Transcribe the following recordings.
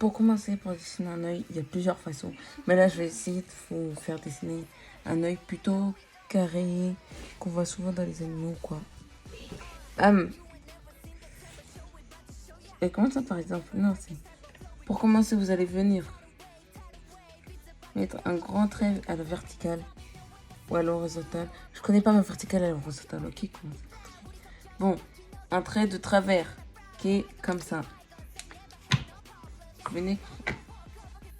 pour commencer, pour dessiner un œil, il y a plusieurs façons. Mais là, je vais essayer de vous faire dessiner un œil plutôt carré, qu'on voit souvent dans les animaux, quoi. Et comment ça, par exemple? Non, c'est... Pour commencer, vous allez venir mettre un grand trait à la verticale ou à l'horizontale. Je connais pas ma verticale et l'horizontale, ok? Bon, un trait de travers qui est comme ça. Venez.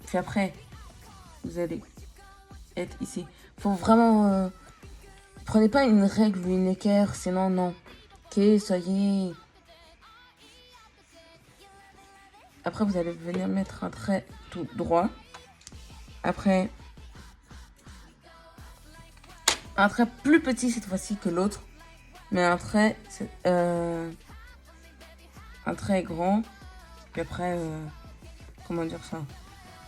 Puis après, vous allez être ici. Faut vraiment... Prenez pas une règle ou une équerre, sinon non. Ok, soyez... Après, vous allez venir mettre un trait tout droit. Après, un trait plus petit cette fois-ci que l'autre. Mais un trait grand. Puis après, comment dire ça?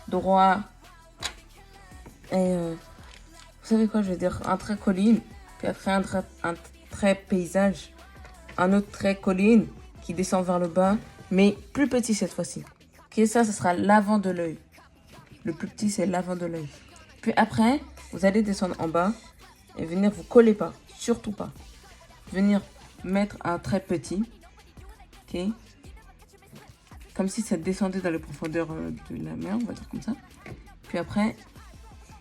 Droit. Et vous savez quoi, je vais dire un trait colline. Puis après, un trait paysage. Un autre trait colline qui descend vers le bas. Mais plus petit cette fois-ci. Ok, ça sera l'avant de l'œil. Le plus petit, c'est l'avant de l'œil. Puis après, vous allez descendre en bas et venir vous coller pas. Surtout pas. Venir mettre un trait petit. Ok. Comme si ça descendait dans les profondeurs de la mer, on va dire comme ça. Puis après,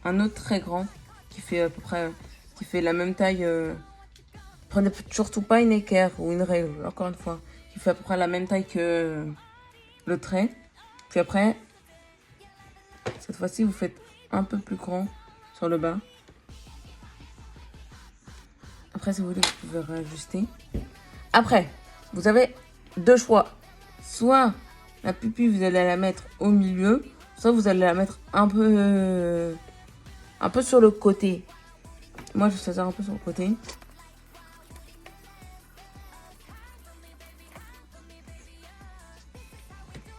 un autre très grand qui fait à peu près, qui fait la même taille. Prenez surtout pas une équerre ou une règle, encore une fois. Qui fait à peu près la même taille que le trait. Puis après, cette fois-ci, vous faites un peu plus grand sur le bas. Après, si vous voulez, vous pouvez réajuster. Après, vous avez deux choix. Soit la pupille, vous allez la mettre au milieu, soit vous allez la mettre un peu sur le côté. Moi, je vais choisir un peu sur le côté.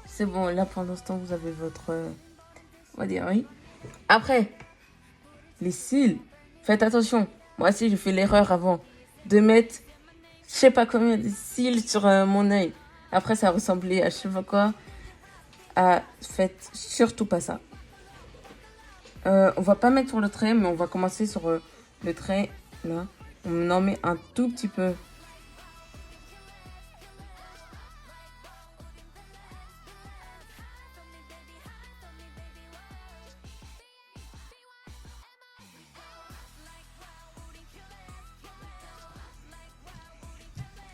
C'est bon, là, pendant ce temps, vous avez votre... on va dire, oui. Après, les cils. Faites attention. Moi aussi, j'ai fait l'erreur avant de mettre, je sais pas combien de cils sur mon œil. Après, ça ressemblait à je sais pas quoi. Faites surtout pas ça. On va pas mettre sur le trait, mais on va commencer sur le trait, là. On en met un tout petit peu.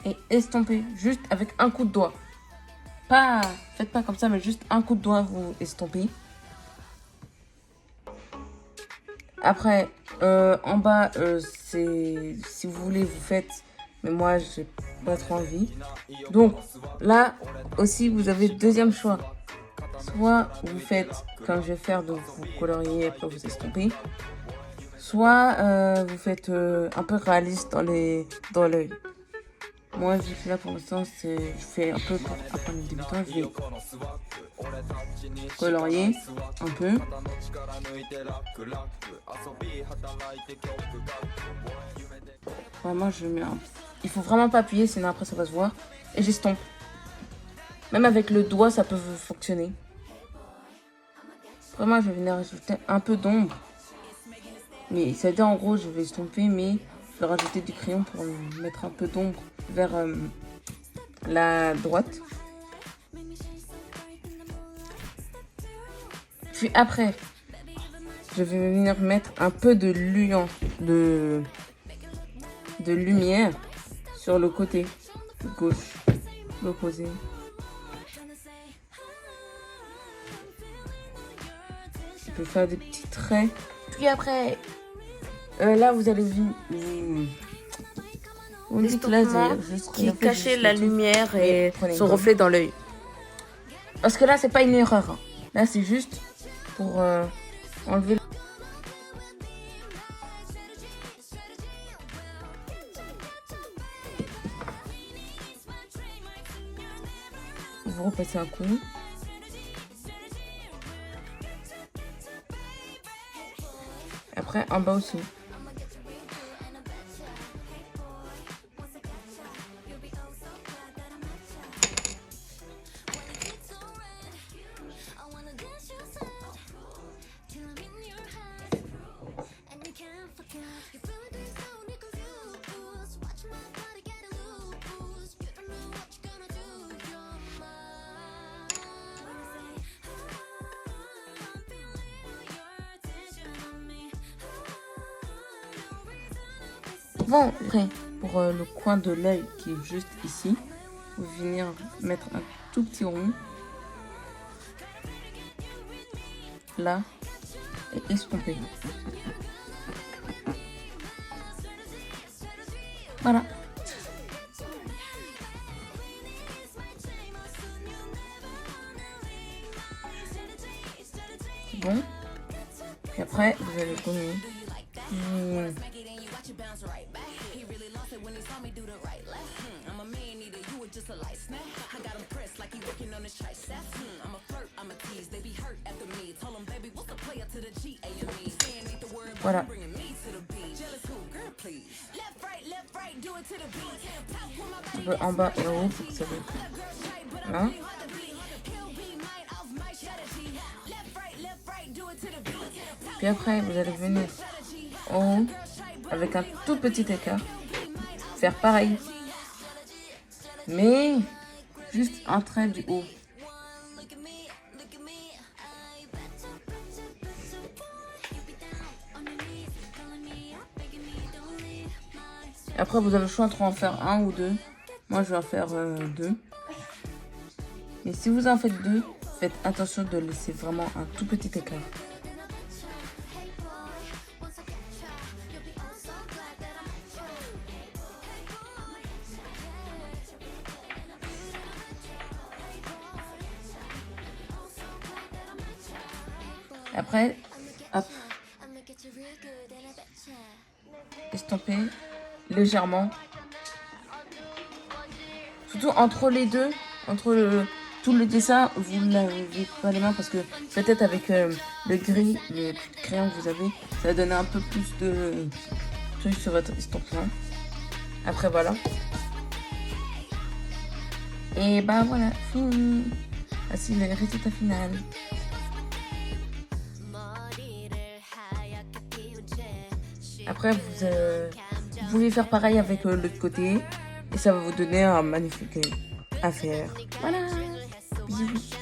Et estomper juste avec un coup de doigt. Pas, faites pas comme ça, mais juste un coup de doigt, vous estompez. Après, en bas, c'est si vous voulez, vous faites. Mais moi, j'ai pas trop envie. Donc, là aussi, vous avez le deuxième choix. Soit vous faites comme je vais faire, donc vous coloriez, après vous estompez. Soit vous faites un peu réaliste dans l'œil. Moi, vu que là pour l'instant, je fais un peu pour apprendre les débutants, je vais colorier un peu. Vraiment, je mets un... Il faut vraiment pas appuyer, sinon après ça va se voir. Et j'estompe. Même avec le doigt, ça peut fonctionner. Vraiment, je vais venir rajouter un peu d'ombre. Mais ça veut dire en gros, je vais estomper, mais je vais rajouter du crayon pour mettre un peu d'ombre vers la droite. Puis après, je vais venir mettre un peu de lumière sur le côté gauche, l'opposé. Je peux faire des petits traits. Puis après, là vous allez on dit que là, qui cachait la lumière et son reflet dans l'œil. Parce que là, c'est pas une erreur. Hein. Là, c'est juste pour enlever. Vous repassez un coup. Après, en bas aussi. Bon, après, pour le coin de l'œil qui est juste ici, vous venir mettre un tout petit rond. Là. Et estomper. Voilà. C'est bon. Puis après, vous allez gommer. Voilà. Un peu en bas et en haut pour que ça va. Là. Puis après, vous allez venir en haut avec un tout petit écart. Faire pareil. Mais juste un trait du haut. Après, vous avez le choix entre en faire un ou deux. Moi, je vais en faire deux. Et si vous en faites deux, faites attention de laisser vraiment un tout petit écart. Après, hop, estomper légèrement. Surtout entre les deux, entre tout le dessin, vous ne lavez pas les mains parce que peut-être avec le gris, le crayon que vous avez, ça va donner un peu plus de trucs sur votre estampement. Après voilà. Et bah voilà, fini. Voici le résultat final. Après, vous pouvez faire pareil avec l'autre côté. Et ça va vous donner un magnifique affaire. Voilà. Bisous.